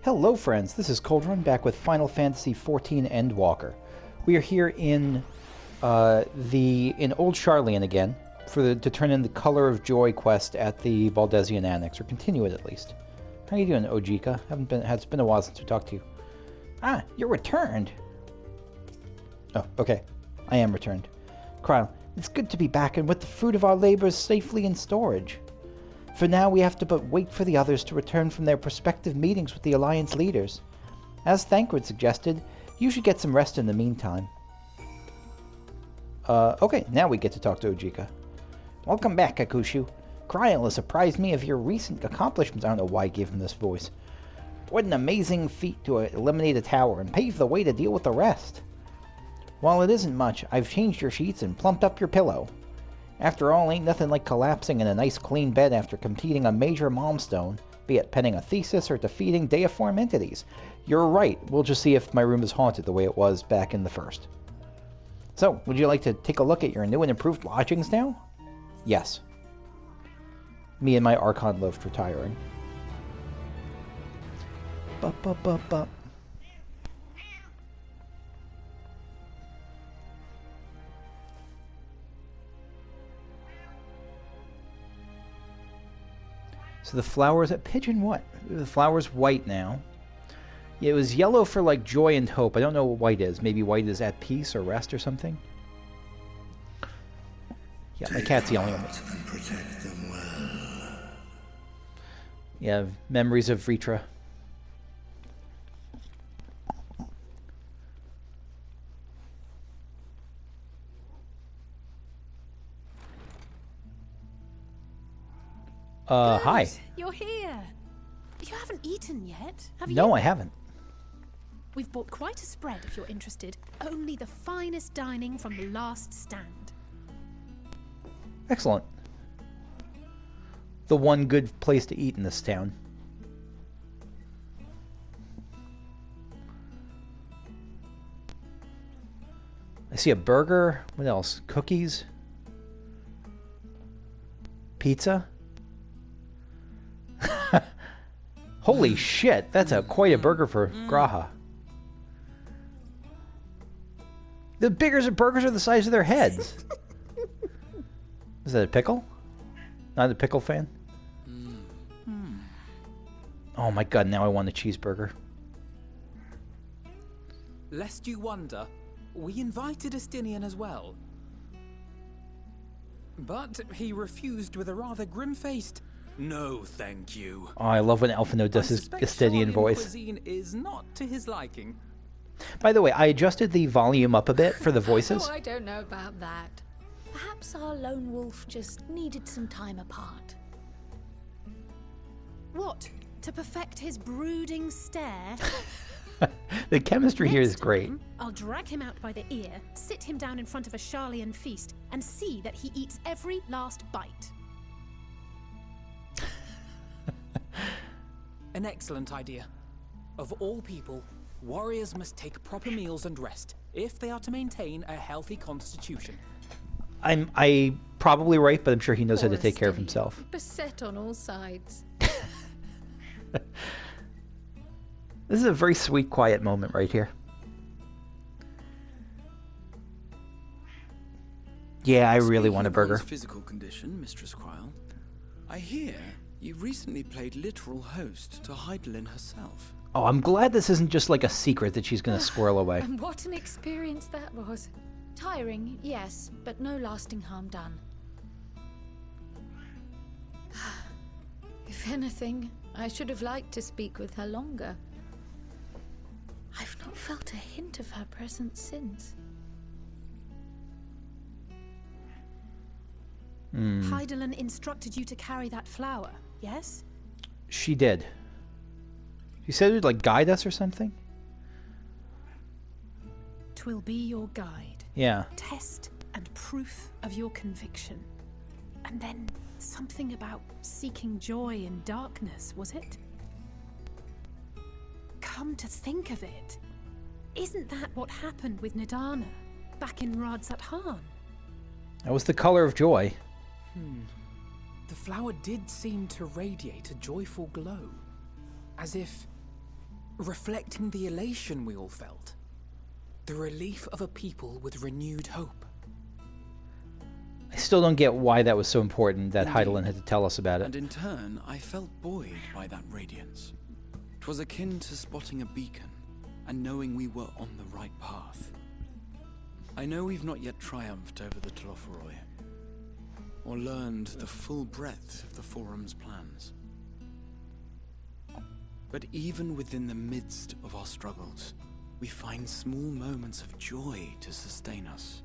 Hello friends, this is Coldrun back with Final Fantasy XIV Endwalker. We are here in Old Sharlayan again to turn in the Color of Joy quest at the Valdesian Annex, or continue it at least. How you doing, Ojika? It's been a while since we talked to you. Ah, you're returned! Oh, okay. I am returned. Kryle, it's good to be back and with the fruit of our labors safely in storage. For now, we have to but wait for the others to return from their prospective meetings with the Alliance leaders. As Thancred suggested, you should get some rest in the meantime. Okay, now we get to talk to Ojika. Welcome back, Akushu. Kryle has surprised me of your recent accomplishments. I don't know why I gave him this voice. What an amazing feat to eliminate a tower and pave the way to deal with the rest. While it isn't much, I've changed your sheets and plumped up your pillow. After all, ain't nothing like collapsing in a nice clean bed after completing a major milestone, be it penning a thesis or defeating deiform entities. You're right, we'll just see if my room is haunted the way it was back in the first. So, would you like to take a look at your new and improved lodgings now? Yes. Me and my Archon loved retiring. Ba-ba-ba-ba. So the flowers at Pigeon what? The flower's white now. Yeah, it was yellow for like joy and hope. I don't know what white is. Maybe white is at peace or rest or something. Yeah, my cat's yelling at me. And protect them well. Yeah, memories of Vritra. Hi. You're here. You haven't eaten yet, have you? No, I haven't. We've bought quite a spread if you're interested. Only the finest dining from the last stand. Excellent. The one good place to eat in this town. I see a burger. What else? Cookies? Pizza? Holy shit, that's quite a burger for Graha. The burgers are the size of their heads. Is that a pickle? Not a pickle fan? Oh my god, now I want a cheeseburger. Lest you wonder, we invited Ascian as well. But he refused with a rather grim-faced, "No, thank you." Oh, I love when Alphinaud does his Ascian voice. Cuisine is not to his liking. By the way, I adjusted the volume up a bit for the voices. Oh, I don't know about that. Perhaps our lone wolf just needed some time apart. What? To perfect his brooding stare? The chemistry here is Next great. time, I'll drag him out by the ear, sit him down in front of a Sharlayan feast, and see that he eats every last bite. An excellent idea. Of all people, warriors must take proper meals and rest if they are to maintain a healthy constitution. I probably right, but I'm sure he knows how to take care of himself. Beset on all sides. This is a very sweet, quiet moment right here. Yeah, I really want a burger. Physical condition, Mistress Kryle. I hear you recently played literal host to Hydaelyn herself. Oh, I'm glad this isn't just like a secret that she's going to squirrel away. And what an experience that was. Tiring, yes, but no lasting harm done. If anything, I should have liked to speak with her longer. I've not felt a hint of her presence since. Hydaelyn instructed you to carry that flower, yes? She did. She said it would like guide us or something? 'Twill be your guide. Yeah. Test and proof of your conviction. And then something about seeking joy in darkness, was it? Come to think of it, isn't that what happened with Nidana back in Radzat Han? That was the color of joy. The flower did seem to radiate a joyful glow, as if reflecting the elation we all felt. The relief of a people with renewed hope. I still don't get why that was so important that Indeed. Hydaelyn had to tell us about it. And in turn, I felt buoyed by that radiance. 'Twas akin to spotting a beacon and knowing we were on the right path. I know we've not yet triumphed over the Telophoroi, or learned the full breadth of the Forum's plans. But even within the midst of our struggles, we find small moments of joy to sustain us.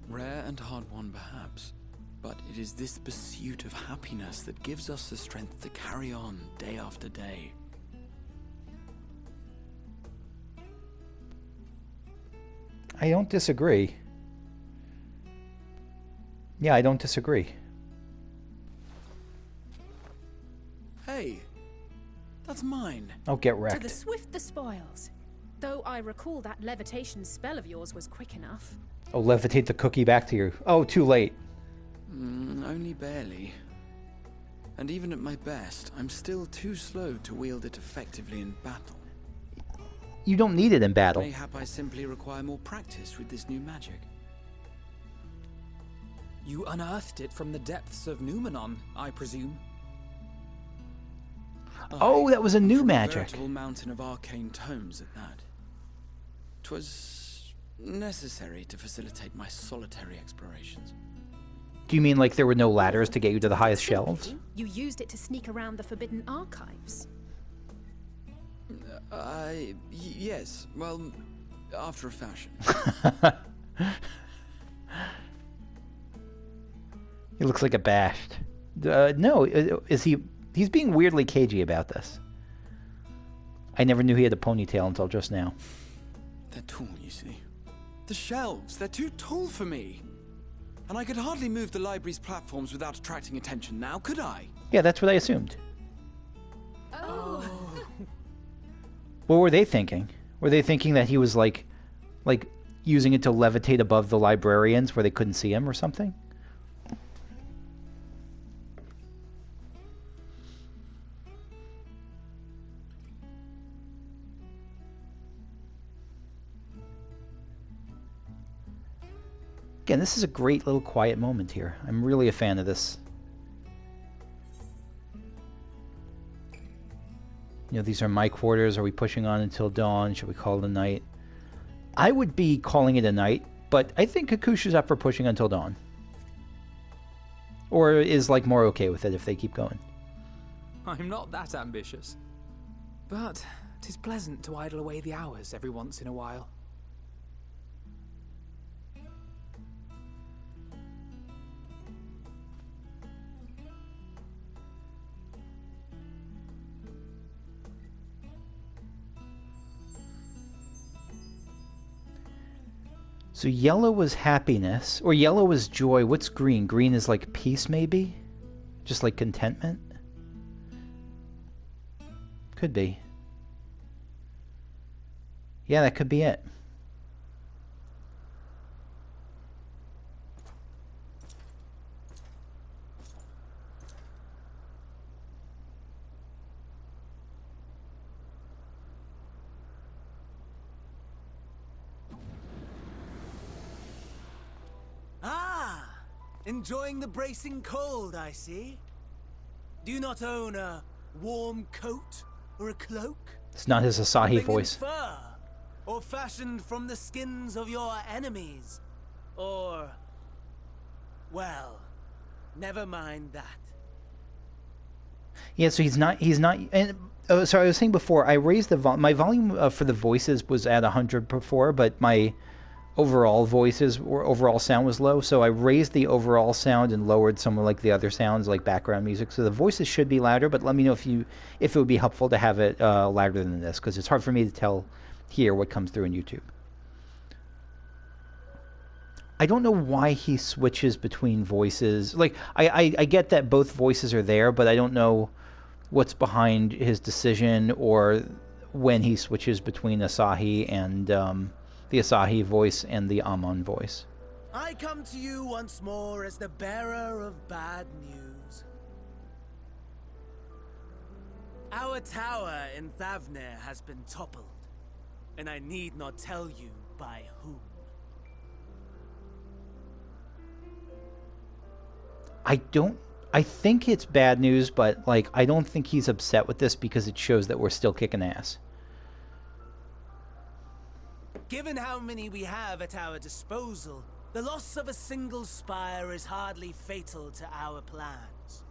Rare and hard-won perhaps, but it is this pursuit of happiness that gives us the strength to carry on day after day. I don't disagree. Yeah, I don't disagree. Hey, that's mine. Oh, get To the wrecked. swift the spoils. Though I recall that levitation spell of yours was quick enough. Oh, levitate the cookie back to you. Oh, too late. Only barely. And even at my best, I'm still too slow to wield it effectively in battle. You don't need it in battle. Mayhap I simply require more practice with this new magic. You unearthed it from the depths of Numenon, I presume. Oh, that was a new From magic. A veritable mountain of arcane tomes at that. 'Twas necessary to facilitate my solitary explorations. Do you mean like there were no ladders to get you to the highest shelves? You used it to sneak around the forbidden archives. Yes, well, after a fashion. He looks like abashed. No, is he... He's being weirdly cagey about this. I never knew he had a ponytail until just now. They're tall, you see. The shelves, they're too tall for me. And I could hardly move the library's platforms without attracting attention now, could I? Yeah, that's what I assumed. Oh. What were they thinking? Were they thinking that he was like using it to levitate above the librarians where they couldn't see him or something? Again, this is a great little quiet moment here. I'm really a fan of this. You know, these are my quarters. Are we pushing on until dawn? Should we call it a night? I would be calling it a night, but I think Kakusha's up for pushing until dawn. Or is, like, more okay with it if they keep going. I'm not that ambitious. But 'tis pleasant to idle away the hours every once in a while. So yellow was happiness, or yellow was joy. What's green? Green is like peace, maybe? Just like contentment? Could be. Yeah, that could be it. Enjoying the bracing cold, I see. Do you not own a warm coat or a cloak? It's not his Asahi Something in voice. fur, or fashioned from the skins of your enemies, or... well, never mind that. Yeah, so he's not, and so I was saying before, I raised the my volume for the voices was at 100 before, but my overall voices or overall sound was low, so I raised the overall sound and lowered some of like the other sounds like background music, so the voices should be louder, but let me know if it would be helpful to have it louder than this, because it's hard for me to tell here what comes through in YouTube. I don't know why he switches between voices. Like, I get that both voices are there, but I don't know what's behind his decision or when he switches between Asahi and the Asahi voice and the Amon voice. I come to you once more as the bearer of bad news. Our tower in Thavnir has been toppled, and I need not tell you by whom. I think it's bad news, but, like, I don't think he's upset with this because it shows that we're still kicking ass. Given how many we have at our disposal, the loss of a single spire is hardly fatal to our plans.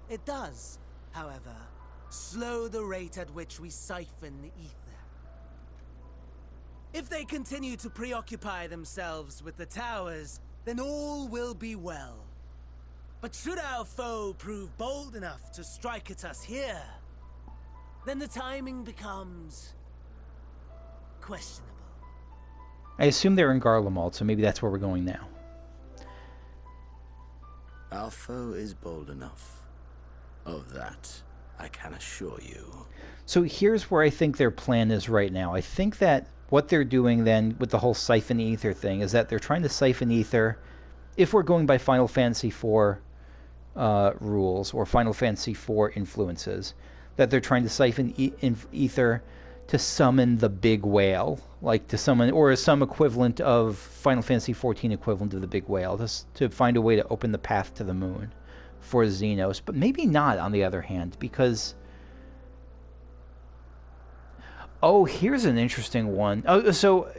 It does, however, slow the rate at which we siphon the ether. If they continue to preoccupy themselves with the towers, then all will be well. But should our foe prove bold enough to strike at us here, then the timing becomes questionable. I assume they're in Garlemald, so maybe that's where we're going now. Our foe is bold enough. Of that, I can assure you. So here's where I think their plan is right now. I think that what they're doing then with the whole siphon ether thing is that they're trying to siphon ether, if we're going by Final Fantasy IV rules or Final Fantasy IV influences, that they're trying to siphon ether to summon the big whale, like to summon, or some equivalent of Final Fantasy XIV equivalent of the big whale, to find a way to open the path to the moon for Zenos. But maybe not, on the other hand, because... Oh, here's an interesting one. Oh, so...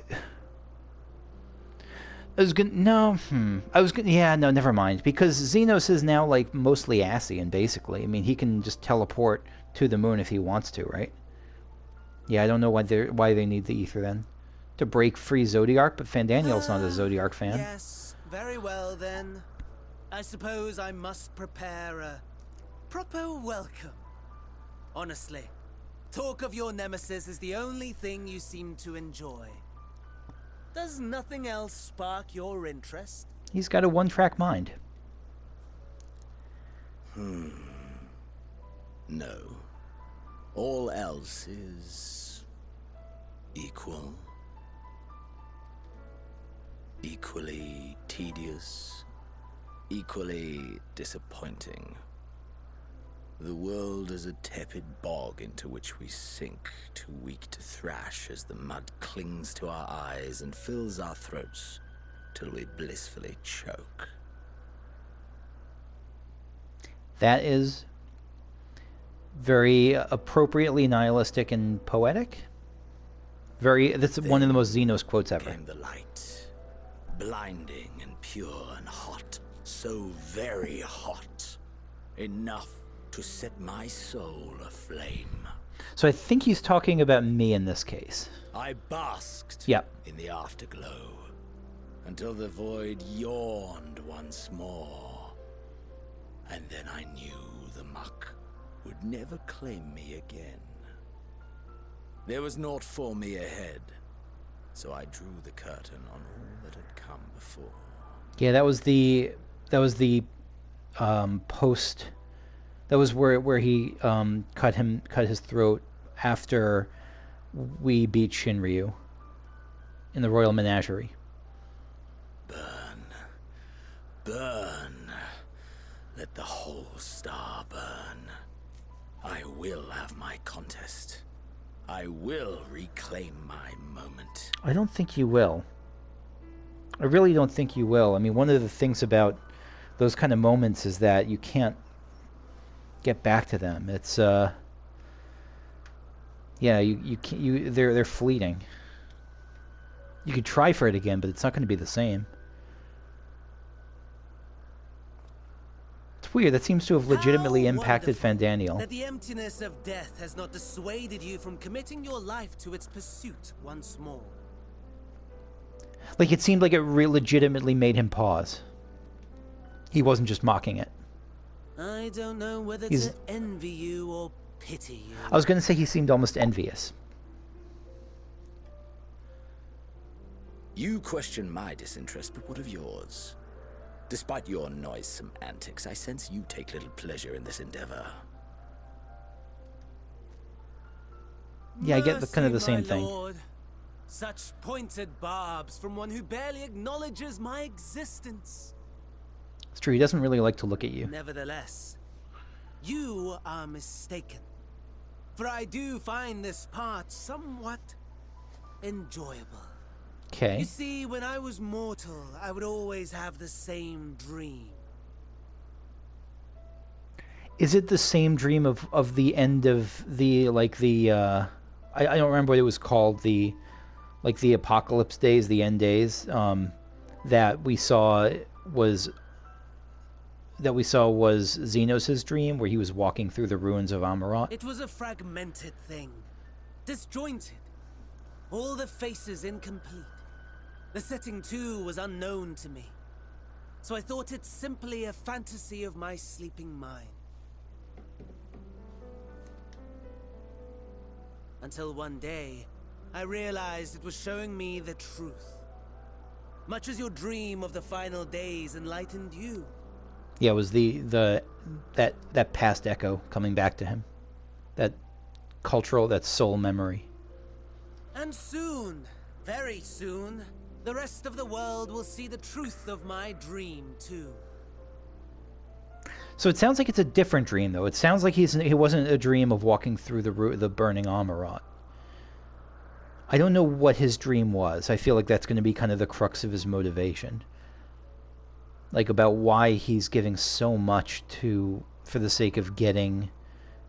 I was gonna... No, I was gonna... Yeah, no, never mind. Because Zenos is now, like, mostly Ascian, basically. I mean, he can just teleport to the moon if he wants to, right? Yeah, I don't know why they need the ether, then. To break free Zodiark, but Fandaniel's not a Zodiark fan. Yes, very well, then. I suppose I must prepare a proper welcome. Honestly, talk of your nemesis is the only thing you seem to enjoy. Does nothing else spark your interest? He's got a one-track mind. No. All else is... equal. Equally tedious. Equally disappointing. The world is a tepid bog into which we sink, too weak to thrash as the mud clings to our eyes and fills our throats till we blissfully choke. That is very appropriately nihilistic and poetic. That's one of the most Zenos quotes ever. Came the light, blinding and pure and hot, so very hot, enough to set my soul aflame. So I think he's talking about me in this case. I basked in the afterglow until the void yawned once more, and then I knew the muck would never claim me again. There was naught for me ahead, so I drew the curtain on all that had come before. Yeah, that was the post. That was where he cut his throat after we beat Shinryu in the Royal Menagerie. Burn, burn, let the whole star burn. I will have my contest. I will reclaim my moment. I don't think you will. I really don't think you will. I mean, one of the things about those kind of moments is that you can't get back to them. It's yeah, they're fleeting. You could try for it again, but it's not going to be the same. It's weird. That seems to have legitimately impacted Fandaniel. That the emptiness of death has not dissuaded you from committing your life to its pursuit once more. Like, it seemed like it legitimately made him pause. He wasn't just mocking it. I don't know whether to envy you or pity you. I was going to say he seemed almost envious. You question my disinterest, but what of yours? Despite your noisome antics, I sense you take little pleasure in this endeavor. Yeah, I get kind of the same thing. Lord. Such pointed barbs from one who barely acknowledges my existence. It's true, he doesn't really like to look at you. Nevertheless, you are mistaken. for I do find this part somewhat enjoyable. Okay. You see, when I was mortal, I would always have the same dream. Is it the same dream of the end of the, like, the, I don't remember what it was called, the, like, the apocalypse days, the end days, that we saw was Zenos' dream, where he was walking through the ruins of Amarat? It was a fragmented thing, disjointed, all the faces incomplete. The setting, too, was unknown to me, so I thought it simply a fantasy of my sleeping mind. Until one day, I realized it was showing me the truth. Much as your dream of the final days enlightened you. Yeah, it was that past echo coming back to him. That cultural, that soul memory. And soon, very soon, the rest of the world will see the truth of my dream, too. So it sounds like it's a different dream, though. It sounds like it wasn't a dream of walking through the burning Amarat. I don't know what his dream was. I feel like that's going to be kind of the crux of his motivation. Like, about why he's giving so much for the sake of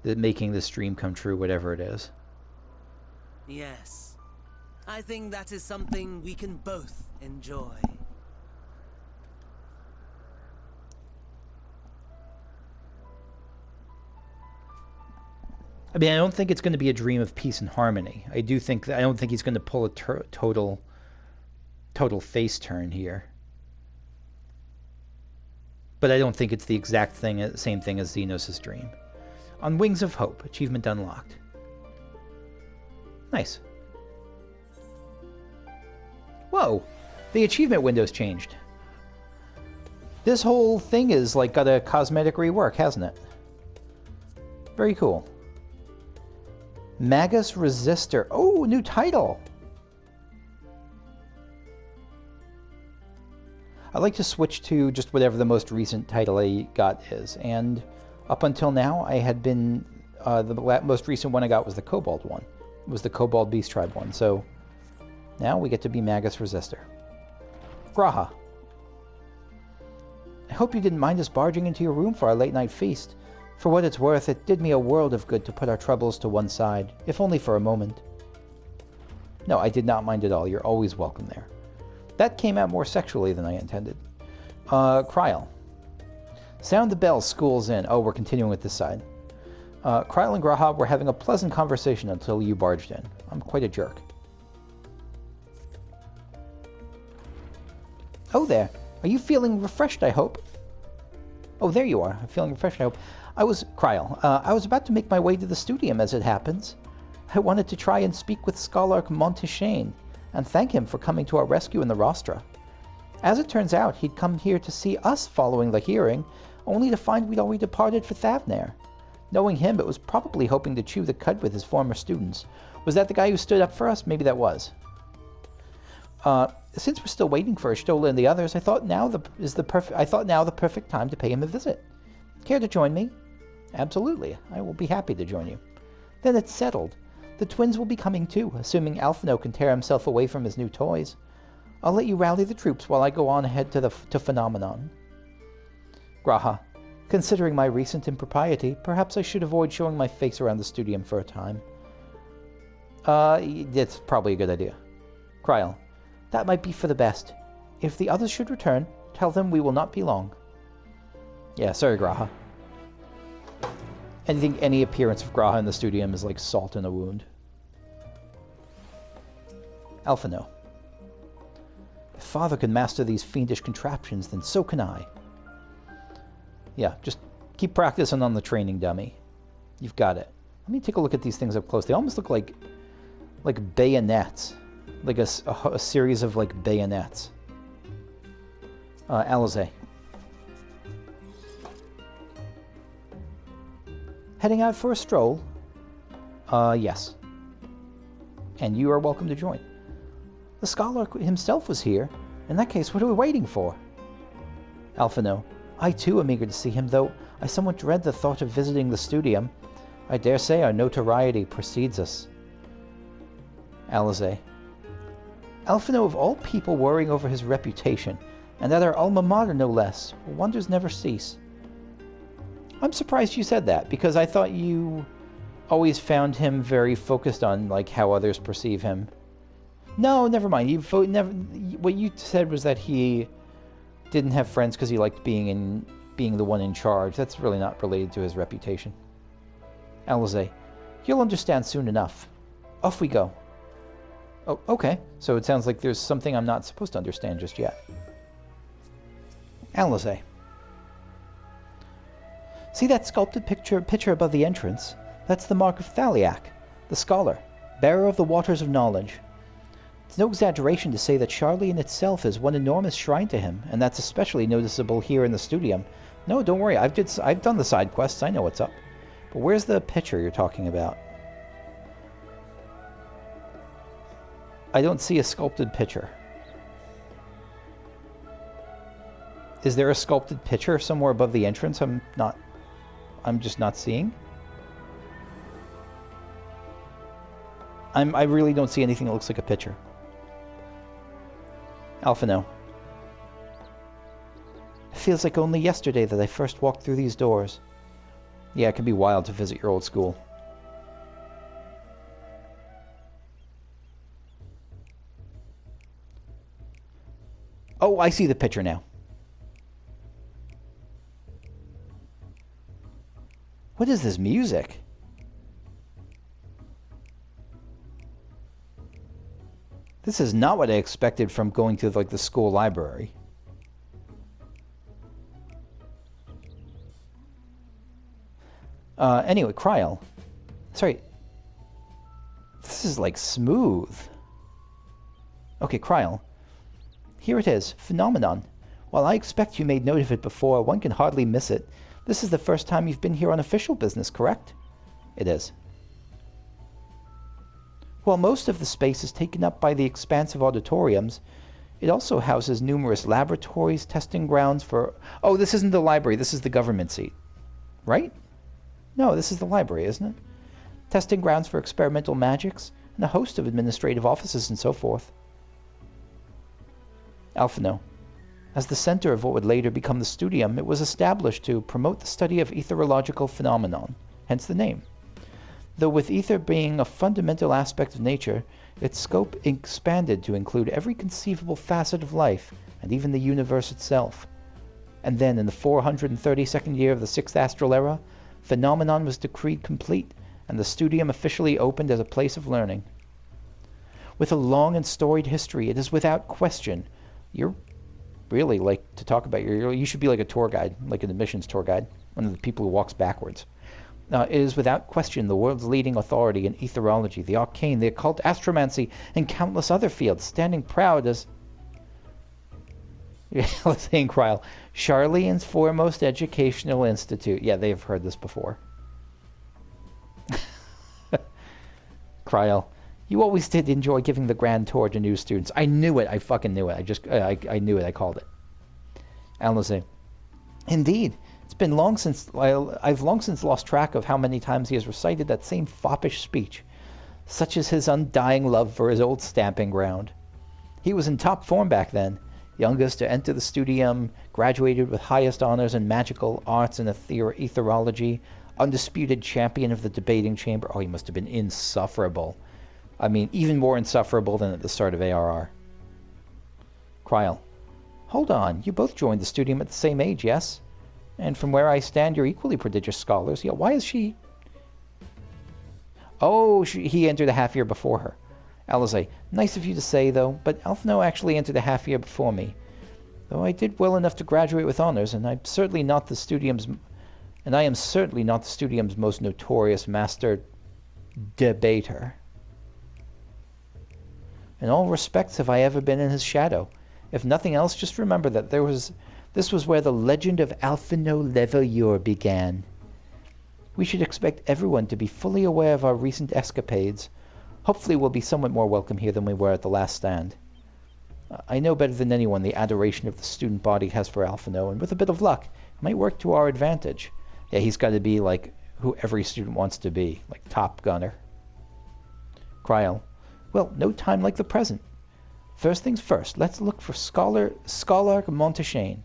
making this dream come true, whatever it is. Yes. I think that is something we can both enjoy. I mean, I don't think it's going to be a dream of peace and harmony. I don't think he's going to pull a total face turn here. But I don't think it's the exact same thing as Zenos' dream. On Wings of Hope, achievement unlocked. Nice. Whoa, the achievement window's changed. This whole thing is like got a cosmetic rework, hasn't it? Very cool. Magus Resistor. Oh, new title. I like to switch to just whatever the most recent title I got is. And up until now, I had been... the most recent one I got was the Kobold one. It was the Kobold Beast Tribe one. So now we get to be Magus Resistor. Graha. I hope you didn't mind us barging into your room for our late-night feast. For what it's worth, it did me a world of good to put our troubles to one side, if only for a moment. No, I did not mind at all. You're always welcome there. That came out more sexually than I intended. Kryl. Sound the bell, school's in. Oh, we're continuing with this side. Kryl and Graha were having a pleasant conversation until you barged in. I'm quite a jerk. Oh there. Are you feeling refreshed, I hope? Oh, there you are. I'm feeling refreshed, I hope. I was about to make my way to the studium, as it happens. I wanted to try and speak with Scholarch Montaigne and thank him for coming to our rescue in the rostra. As it turns out, he'd come here to see us following the hearing, only to find we'd already departed for Thavnair. Knowing him, it was probably hoping to chew the cud with his former students. Was that the guy who stood up for us? Maybe that was. Since we're still waiting for Stola and the others, I thought now the perfect time to pay him a visit. Care to join me? Absolutely. I will be happy to join you. Then it's settled. The twins will be coming too, assuming Alphinaud can tear himself away from his new toys. I'll let you rally the troops while I go on ahead to Phenomenon. Graha. Considering my recent impropriety, perhaps I should avoid showing my face around the studium for a time. That's probably a good idea. Kryl. That might be for the best. If the others should return, tell them we will not be long. Yeah, sorry, Graha. I think any appearance of Graha in the studium is like salt in a wound. Alphinaud. If Father can master these fiendish contraptions, then so can I. Yeah, just keep practicing on the training dummy. You've got it. Let me take a look at these things up close. They almost look like bayonets. Like a series of like bayonets. Alisaie. Heading out for a stroll? Yes. And you are welcome to join. The Scholarch himself was here. In that case, what are we waiting for? Alphinaud. I too am eager to see him, though I somewhat dread the thought of visiting the studium. I dare say our notoriety precedes us. Alisaie. Alphinaud, of all people, worrying over his reputation, and at our alma mater no less. Wonders never cease. I'm surprised you said that, because I thought you always found him very focused on like how others perceive him. No, never mind. What you said was that he didn't have friends because he liked being the one in charge. That's really not related to his reputation. Alisaie, you'll understand soon enough. Off we go. Oh, okay. So it sounds like there's something I'm not supposed to understand just yet. Alisaie. See that sculpted picture above the entrance? That's the mark of Thaliak, the scholar, bearer of the waters of knowledge. It's no exaggeration to say that Charlian itself is one enormous shrine to him, and that's especially noticeable here in the studium. No, don't worry, I've done the side quests, I know what's up. But where's the picture you're talking about? I don't see a sculpted picture. Is there a sculpted picture somewhere above the entrance I'm just not seeing? I really don't see anything that looks like a picture. Alphinaud. It feels like only yesterday that I first walked through these doors. Yeah, it can be wild to visit your old school. Oh, I see the picture now. What is this music? This is not what I expected from going to like the school library. Anyway, Kryl. Sorry. This is like smooth. Okay, Kryl. Here it is, Phenomenon. While I expect you made note of it before, one can hardly miss it. This is the first time you've been here on official business, correct? It is. While most of the space is taken up by the expansive auditoriums, it also houses numerous laboratories, testing grounds for... Oh, this isn't the library, this is the government seat. Right? No, this is the library, isn't it? Testing grounds for experimental magics, and a host of administrative offices and so forth. Alphinaud. As the center of what would later become the studium, it was established to promote the study of etherological phenomenon, hence the name. Though with ether being a fundamental aspect of nature, its scope expanded to include every conceivable facet of life, and even the universe itself. And then, in the 432nd year of the 6th Astral Era, phenomenon was decreed complete, and the studium officially opened as a place of learning. With a long and storied history, it is without question... You're really like to talk about you should be like a tour guide, like an admissions tour guide, one of the people who walks backwards. It is without question the world's leading authority in etherology, the arcane, the occult, astromancy, and countless other fields, standing proud as... Let's say Kryl, Charlian's foremost educational institute. Yeah, they've heard this before. Kryl, you always did enjoy giving the grand tour to new students. I knew it. I fucking knew it. I knew it. I called it. Alisaie. Indeed. It's been long since... I've long since lost track of how many times he has recited that same foppish speech. Such is his undying love for his old stamping ground. He was in top form back then. Youngest to enter the studium, graduated with highest honors in magical arts and etherology, undisputed champion of the debating chamber. Oh, he must have been insufferable. I mean, even more insufferable than at the start of ARR. Kryl. Hold on, you both joined the studium at the same age, yes? And from where I stand, you're equally prodigious scholars. Yeah, why is she... Oh, he entered a half year before her. Alisaie. Nice of you to say, though, but Alphinaud actually entered a half year before me. Though I did well enough to graduate with honors, and I'm certainly not the studium's... And I am certainly not the studium's most notorious master... debater. In all respects have I ever been in his shadow. If nothing else, just remember that this was where the legend of Alphinaud Leveilleur began. We should expect everyone to be fully aware of our recent escapades. Hopefully we'll be somewhat more welcome here than we were at the last stand. I know better than anyone the adoration of the student body has for Alphinaud, and with a bit of luck, it might work to our advantage. Yeah, he's got to be, like, who every student wants to be, like Top Gunner. Cryle, well, no time like the present. First things first, let's look for Scholarch Montaigne.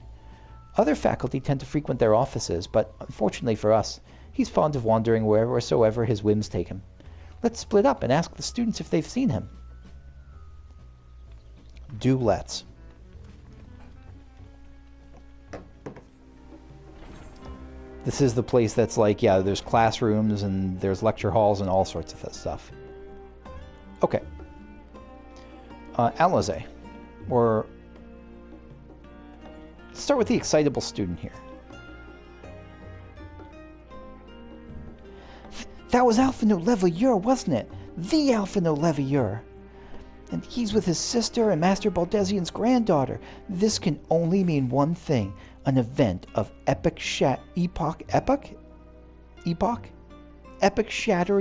Other faculty tend to frequent their offices, but unfortunately for us, he's fond of wandering wheresoever his whims take him. Let's split up and ask the students if they've seen him. Do let's. This is the place that's like, yeah, there's classrooms and there's lecture halls and all sorts of that stuff. Okay. Alisaie. Or... let's start with the excitable student here. That was Alphinaud Leveilleur, wasn't it? The Alphinaud Leveilleur. And he's with his sister and Master Baldesion's granddaughter. This can only mean one thing. An event of epic shattering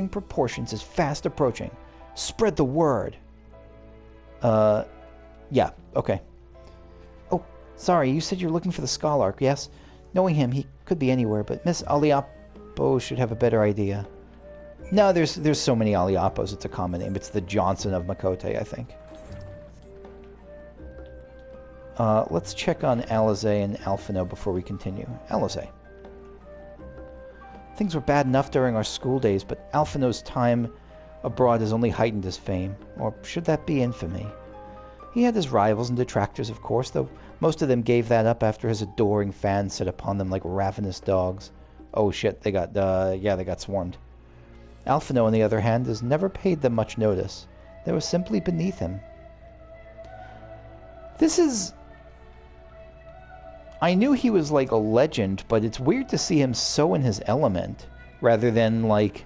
proportions is fast approaching. Spread the word. Yeah, okay. Oh, sorry, you said you're looking for the Scholarch, yes? Knowing him, he could be anywhere, but Miss Aliapo should have a better idea. No, there's so many Aliapos, it's a common name. It's the Johnson of Makote, I think. Let's check on Alisaie and Alphinaud before we continue. Alisaie. Things were bad enough during our school days, but Alphinaud's time abroad has only heightened his fame. Or should that be infamy? He had his rivals and detractors, of course, though most of them gave that up after his adoring fans set upon them like ravenous dogs. Oh shit, they got swarmed. Alphinaud, on the other hand, has never paid them much notice. They were simply beneath him. This is... I knew he was like a legend, but it's weird to see him so in his element, rather than like...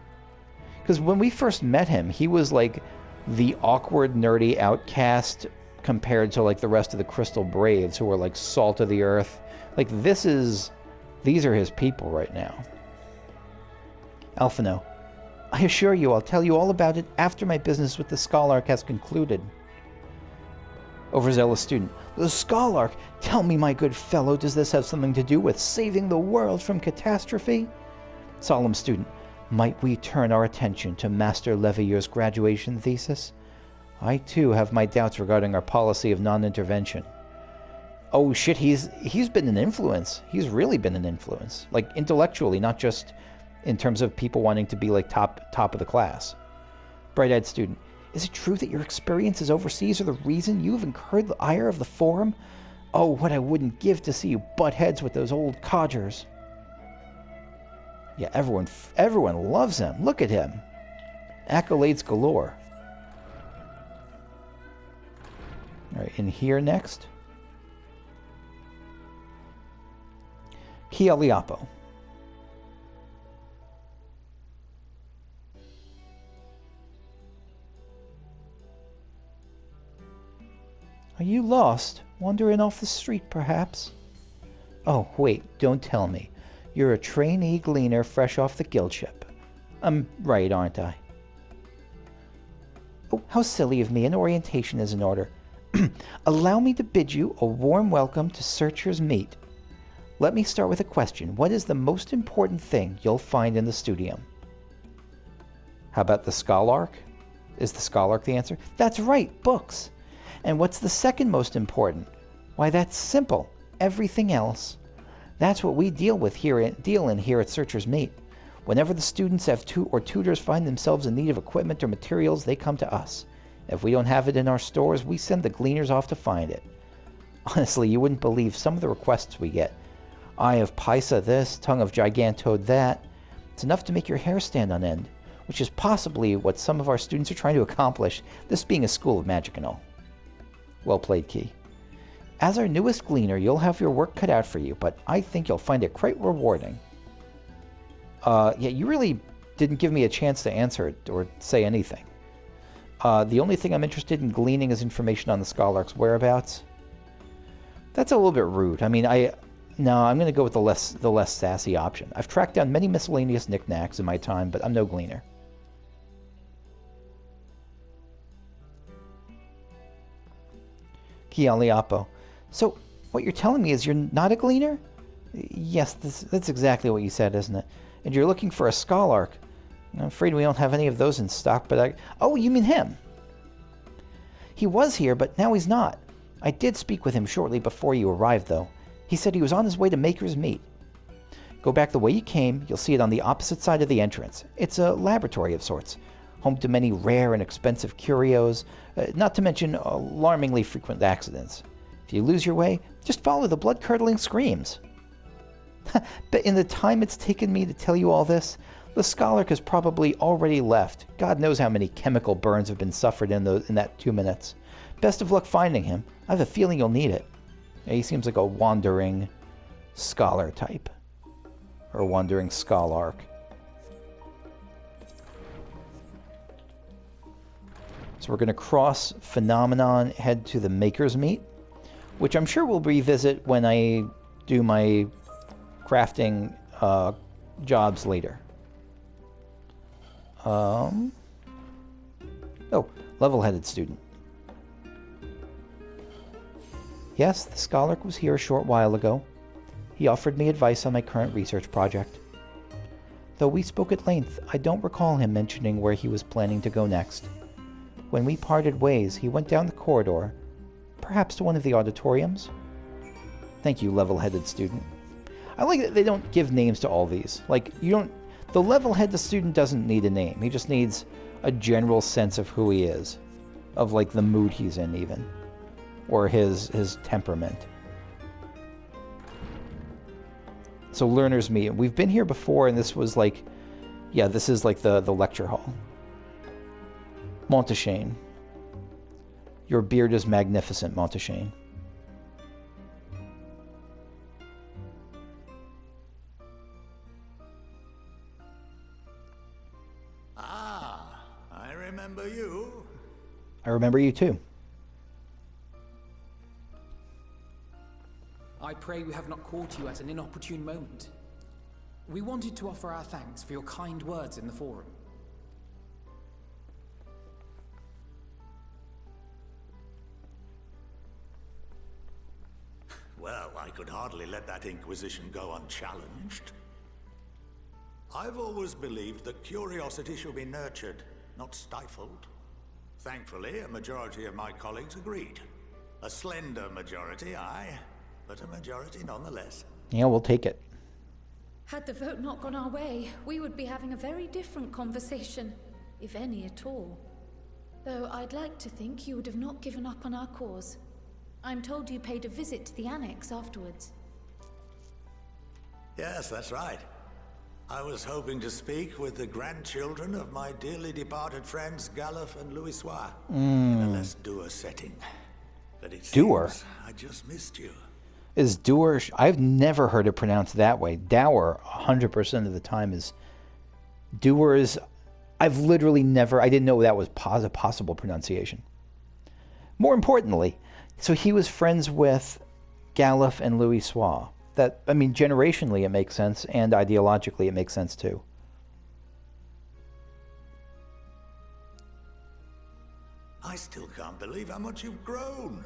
because when we first met him, he was like the awkward, nerdy outcast compared to like the rest of the Crystal Braves, who were like salt of the earth. Like these are his people right now. Alphinaud. I assure you, I'll tell you all about it after my business with the Scholarch has concluded. Overzealous student. The Scholarch? Tell me, my good fellow, does this have something to do with saving the world from catastrophe? Solemn student. Might we turn our attention to Master Leveilleur's graduation thesis? I, too, have my doubts regarding our policy of non-intervention. Oh, shit, he's been an influence. He's really been an influence. Like, intellectually, not just in terms of people wanting to be, like, top of the class. Bright-eyed student. Is it true that your experiences overseas are the reason you've incurred the ire of the Forum? Oh, what I wouldn't give to see you butt heads with those old codgers. Yeah, everyone loves him. Look at him. Accolades galore. All right, in here next. Hydaelyn. Are you lost? Wandering off the street, perhaps? Oh, wait, don't tell me. You're a trainee gleaner fresh off the guild ship. I'm right, aren't I? Oh, how silly of me. An orientation is in order. Allow me to bid you a warm welcome to Searcher's Meet. Let me start with a question. What is the most important thing you'll find in the studium? How about the Scholarch? Is the Scholarch the answer? That's right, books. And what's the second most important? Why, that's simple. Everything else. That's what we deal in here at Searcher's Meet. Whenever the students or tutors find themselves in need of equipment or materials, they come to us. If we don't have it in our stores, we send the gleaners off to find it. Honestly, you wouldn't believe some of the requests we get. Eye of Paisa this, tongue of Gigantode that. It's enough to make your hair stand on end, which is possibly what some of our students are trying to accomplish, this being a school of magic and all. Well played, Key. As our newest gleaner, you'll have your work cut out for you, but I think you'll find it quite rewarding. Yeah, you really didn't give me a chance to answer it or say anything. The only thing I'm interested in gleaning is information on the Scholarch's whereabouts. That's a little bit rude. I mean, no, I'm going to go with the less sassy option. I've tracked down many miscellaneous knickknacks in my time, but I'm no gleaner. Kialiapo. So, what you're telling me is you're not a gleaner? Yes, that's exactly what you said, isn't it? and you're looking for a Scholarch. I'm afraid we don't have any of those in stock, but Oh, you mean him? He was here, but now he's not. I did speak with him shortly before you arrived, though. He said he was on his way to Maker's Meat. Go back the way you came, you'll see it on the opposite side of the entrance. It's a laboratory of sorts, home to many rare and expensive curios, not to mention alarmingly frequent accidents. If you lose your way, just follow the blood-curdling screams. But in the time it's taken me to tell you all this, the Scholarch has probably already left. God knows how many chemical burns have been suffered in that 2 minutes. Best of luck finding him. I have a feeling you'll need it. He seems like a wandering scholar type. Or wandering Scholarch. So we're going to cross Phenomenon, head to the Maker's Meat, which I'm sure we'll revisit when I do my crafting jobs later. Oh, level-headed student. Yes, the Scholarch was here a short while ago. He offered me advice on my current research project. Though we spoke at length, I don't recall him mentioning where he was planning to go next. When we parted ways, he went down the corridor, perhaps to one of the auditoriums. Thank you, level-headed student. I like that they don't give names to all these. Like, the level-headed student doesn't need a name. He just needs a general sense of who he is. Of, like, the mood he's in, even. Or his temperament. So Learner's Meet. We've been here before, and this was like... Yeah, this is like the lecture hall. Montaigne. Your beard is magnificent, Montaigne. Ah, I remember you. I remember you too. I pray we have not caught you at an inopportune moment. We wanted to offer our thanks for your kind words in the forum. Well, I could hardly let that inquisition go unchallenged. I've always believed that curiosity should be nurtured, not stifled. Thankfully, a majority of my colleagues agreed. A slender majority, aye, but a majority nonetheless. Yeah, we'll take it. Had the vote not gone our way, we would be having a very different conversation, if any at all. Though I'd like to think you would have not given up on our cause. I'm told you paid a visit to the annex afterwards. Yes, that's right. I was hoping to speak with the grandchildren of my dearly departed friends Galuf and Louisoix in a less dour setting. But it seems I just missed you. Is dour... I've never heard it pronounced that way. Dour, 100% of the time, is... Dour is... I've literally never... I didn't know that was a possible pronunciation. More importantly... So he was friends with Galuf and Louisoix. That, I mean, generationally it makes sense, and ideologically it makes sense too. I still can't believe how much you've grown.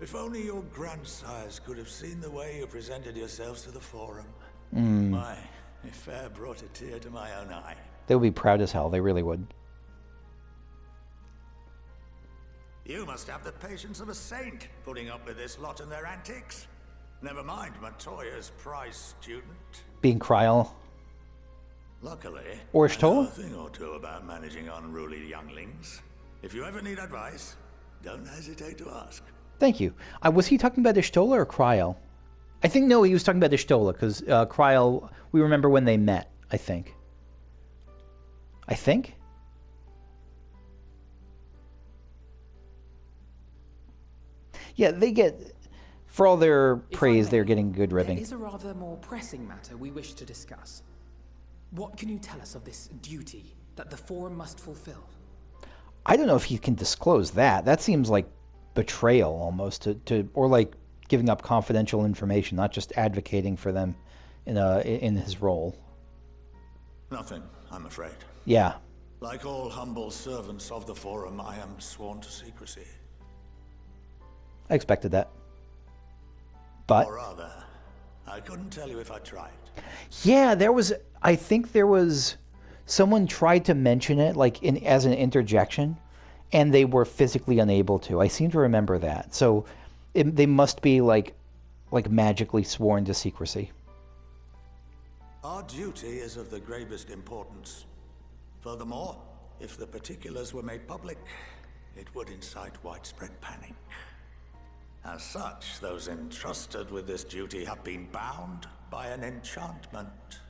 If only your grandsires could have seen the way you presented yourselves to the forum. My, it fair brought a tear to my own eye. They would be proud as hell, they really would. You must have the patience of a saint, putting up with this lot and their antics. Never mind Matoya's prize student. Being Kryal. Luckily, or I know a thing or two about managing unruly younglings. If you ever need advice, don't hesitate to ask. Thank you. Was he talking about Y'shtola or Kryal? I think, no, he was talking about Y'shtola, because Kryal, we remember when they met, I think. I think? Yeah, they get, for all their praise, they're getting good ribbing. There is a rather more pressing matter we wish to discuss. What can you tell us of this duty that the Forum must fulfill? I don't know if he can disclose that. That seems like betrayal almost, or like giving up confidential information, not just advocating for them in his role. Nothing, I'm afraid. Yeah. Like all humble servants of the Forum, I am sworn to secrecy. I expected that. But... Or rather, I couldn't tell you if I tried. Yeah, I think there was someone tried to mention it like as an interjection, and they were physically unable to. I seem to remember that. So they must be like magically sworn to secrecy. Our duty is of the gravest importance. Furthermore, if the particulars were made public, it would incite widespread panic. As such, those entrusted with this duty have been bound by an enchantment,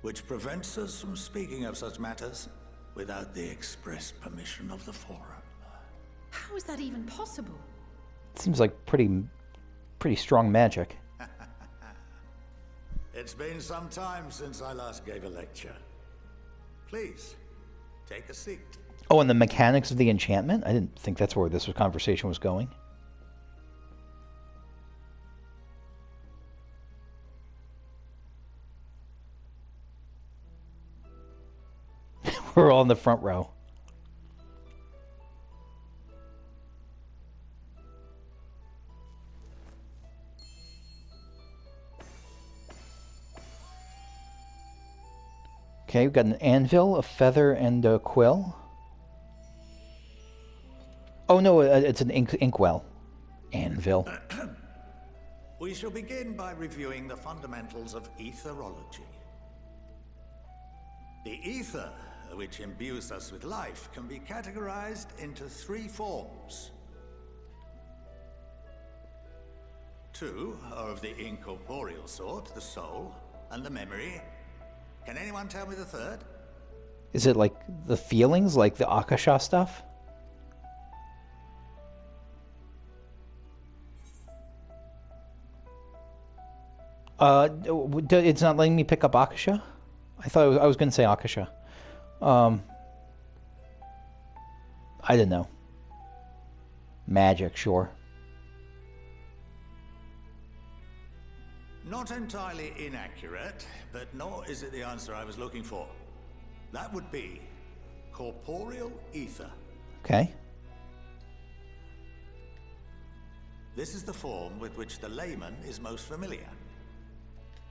which prevents us from speaking of such matters without the express permission of the Forum. How is that even possible? Seems like pretty strong magic. It's been some time since I last gave a lecture. Please, take a seat. Oh, and the mechanics of the enchantment? I didn't think that's where this conversation was going. We're all in the front row. Okay, we've got an anvil, a feather, and a quill. Oh no, it's an inkwell. Anvil. We shall begin by reviewing the fundamentals of etherology. The ether, which imbues us with life, can be categorized into 3 forms. 2 are of the incorporeal sort, the soul, and the memory. Can anyone tell me the 3rd? Is it like the feelings, like the Akasha stuff? It's not letting me pick up Akasha? I thought I was going to say Akasha. I don't know. Magic, sure. Not entirely inaccurate, but nor is it the answer I was looking for. That would be corporeal ether. Okay. This is the form with which the layman is most familiar.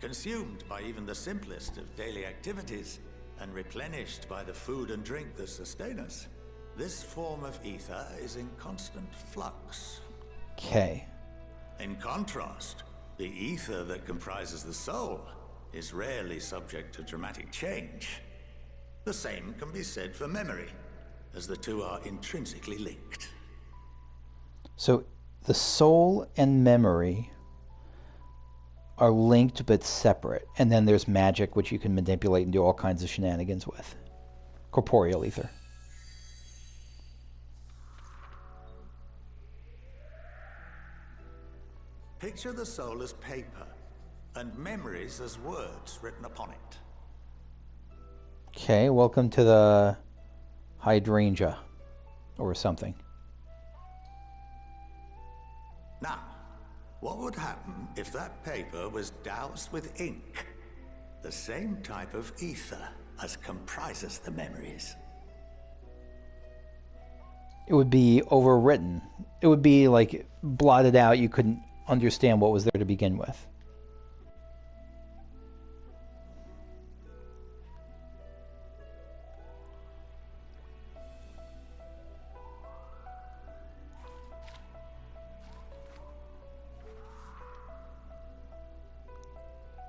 Consumed by even the simplest of daily activities, and replenished by the food and drink that sustain us, this form of ether is in constant flux. Okay. In contrast, the ether that comprises the soul is rarely subject to dramatic change. The same can be said for memory, as the two are intrinsically linked. So the soul and memory are linked but separate, and then there's magic, which you can manipulate and do all kinds of shenanigans with. Corporeal ether. Picture the soul as paper, and memories as words written upon it. Okay, welcome to the hydrangea, or something. Now, what would happen if that paper was doused with ink? The same type of ether as comprises the memories. It would be overwritten. It would be like blotted out. You couldn't understand what was there to begin with.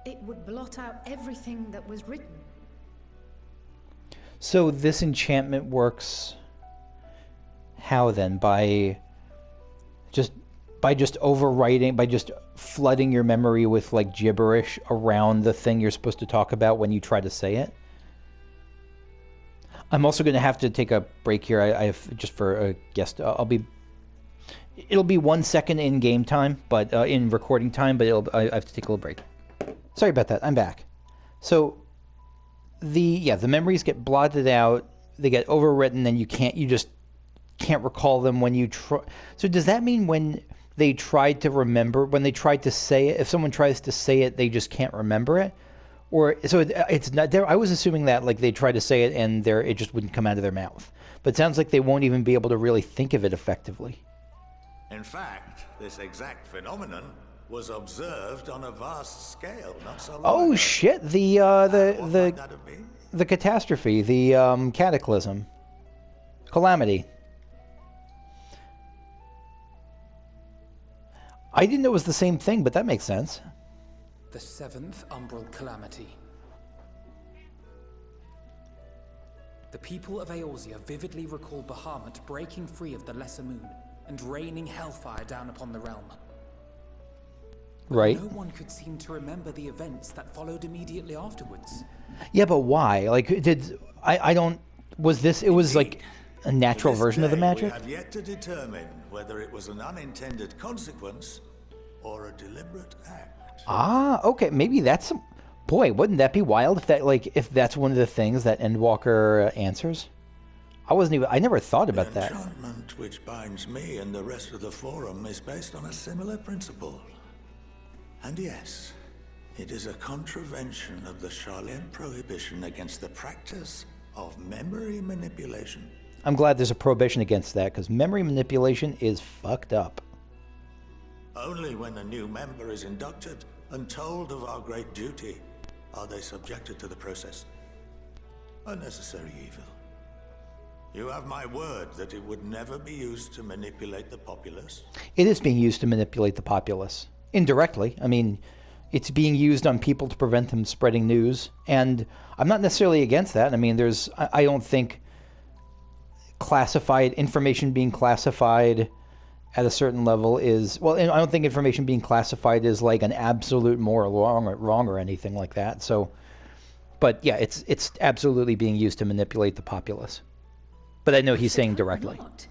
It would blot out everything that was written. So this enchantment works how then? By just overwriting, by just flooding your memory with like gibberish around the thing you're supposed to talk about when you try to say it? I'm also going to have to take a break here. I have, just for a guest, it'll be 1 second in game time, but in recording time, but I have to take a little break. Sorry about that. I'm back. So the memories get blotted out, they get overwritten, and you just can't recall them when you try. So does that mean when they tried to remember, when they tried to say it, if someone tries to say it, they just can't remember it? Or so it's not there. I was assuming that like they tried to say it and it just wouldn't come out of their mouth. But it sounds like they won't even be able to really think of it effectively. In fact, this exact phenomenon was observed on a vast scale, not so long Oh ago. shit! What might that have been? The catastrophe, the cataclysm, calamity. I didn't know it was the same thing, but that makes sense. The 7th Umbral Calamity. The people of Eorzea vividly recall Bahamut breaking free of the Lesser Moon and raining hellfire down upon the realm. Right. No one could seem to remember the events that followed immediately afterwards. Yeah, but why? Like, I don't... Was this... It was like a natural version of the magic? We have yet to determine whether it was an unintended consequence or a deliberate act. Ah, okay. Maybe that's... Boy, wouldn't that be wild if that, like, if that's one of the things that Endwalker answers? I never thought about that. The enchantment which binds me and the rest of the Forum is based on a similar principle. And yes, it is a contravention of the Sharlayan prohibition against the practice of memory manipulation. I'm glad there's a prohibition against that, because memory manipulation is fucked up. Only when a new member is inducted and told of our great duty are they subjected to the process. A necessary evil. You have my word that it would never be used to manipulate the populace? It is being used to manipulate the populace. Indirectly. I mean, it's being used on people to prevent them spreading news. And I'm not necessarily against that. I mean, I don't think classified information being classified at a certain level is... Well, I don't think information being classified is like an absolute moral wrong or anything like that. So, but yeah, it's absolutely being used to manipulate the populace. But I know he's saying directly. Not.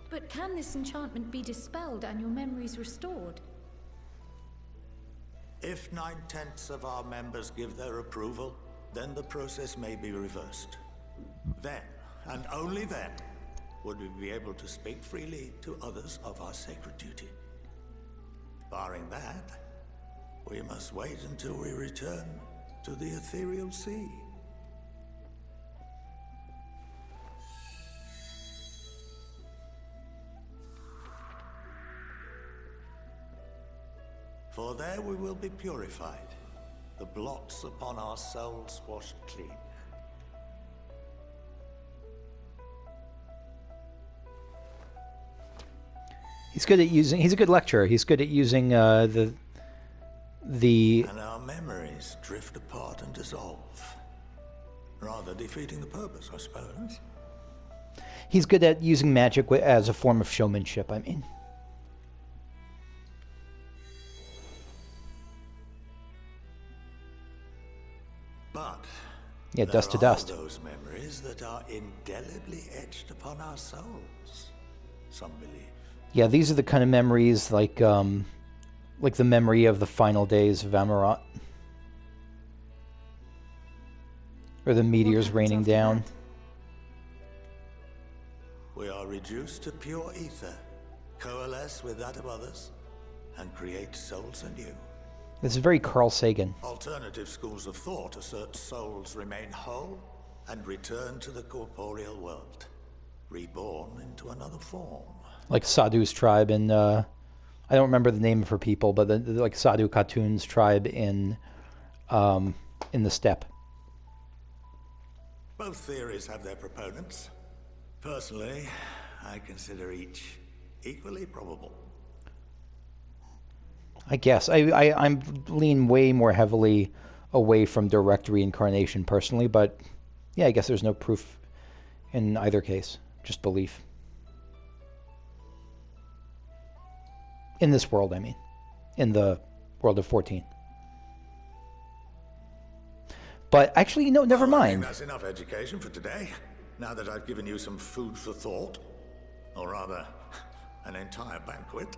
But can this enchantment be dispelled and your memories restored? If 9/10 of our members give their approval, then the process may be reversed. Then, and only then, would we be able to speak freely to others of our sacred duty. Barring that, we must wait until we return to the ethereal sea. For there we will be purified, the blots upon our souls washed clean. He's good at using... He's a good lecturer. He's good at using the... And our memories drift apart and dissolve. Rather defeating the purpose, I suppose. He's good at using magic as a form of showmanship, I mean. But yeah, dust to dust. There are those memories that are indelibly etched upon our souls, some believe. Yeah, these are the kind of memories like the memory of the final days of Amarat. Or the meteors raining down. We are reduced to pure ether, coalesce with that of others, and create souls anew. This is very Carl Sagan. Alternative schools of thought assert souls remain whole and return to the corporeal world, reborn into another form. Like Sadhu's tribe in, I don't remember the name of her people, but like Sadhu Khatun's tribe in the steppe. Both theories have their proponents. Personally, I consider each equally probable. I guess. I'm lean way more heavily away from direct reincarnation personally, but yeah, I guess there's no proof in either case. Just belief. In this world, I mean. In the world of 14. But actually, no, never mind. I think that's enough education for today. Now that I've given you some food for thought. Or rather, an entire banquet.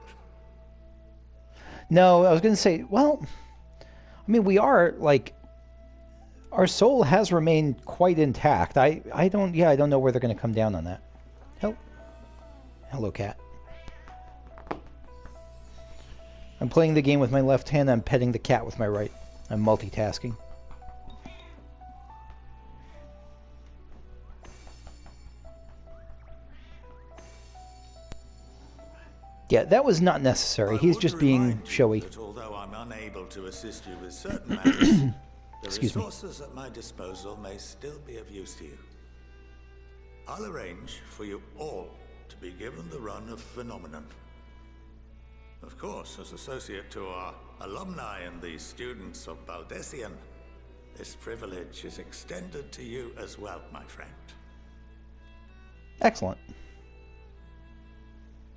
No, I was going to say, well, I mean, we are, like, our soul has remained quite intact. I don't know where they're going to come down on that. Hello, cat. I'm playing the game with my left hand. I'm petting the cat with my right. I'm multitasking. Yeah, that was not necessary. He's just being showy. That although I'm unable to assist you with certain matters, the Excuse me. resources at my disposal may still be of use to you. I'll arrange for you all to be given the run of Phenomenon. Of course, as associate to our alumni and the students of Baldessian, this privilege is extended to you as well, my friend. Excellent.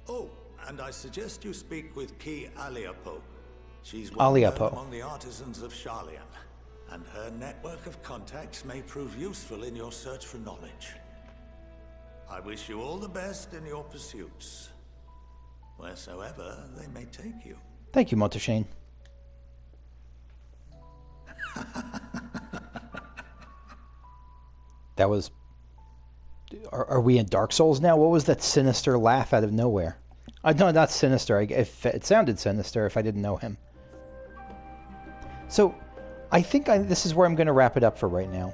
Oh, and I suggest you speak with Key Aliapo. She's well known among the artisans of Charlian, and her network of contacts may prove useful in your search for knowledge. I wish you all the best in your pursuits, wheresoever they may take you. Thank you, Monteshane. That was... Are we in Dark Souls now? What was that sinister laugh out of nowhere? No, not sinister. It sounded sinister if I didn't know him. So, I think this is where I'm going to wrap it up for right now.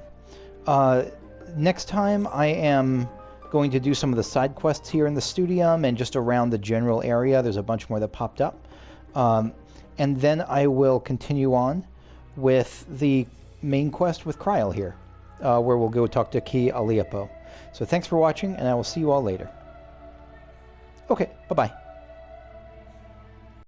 Next time, I am going to do some of the side quests here in the Studium and just around the general area. There's a bunch more that popped up. And then I will continue on with the main quest with Kryl here, where we'll go talk to Key Aliapo. So thanks for watching, and I will see you all later. Okay, bye-bye.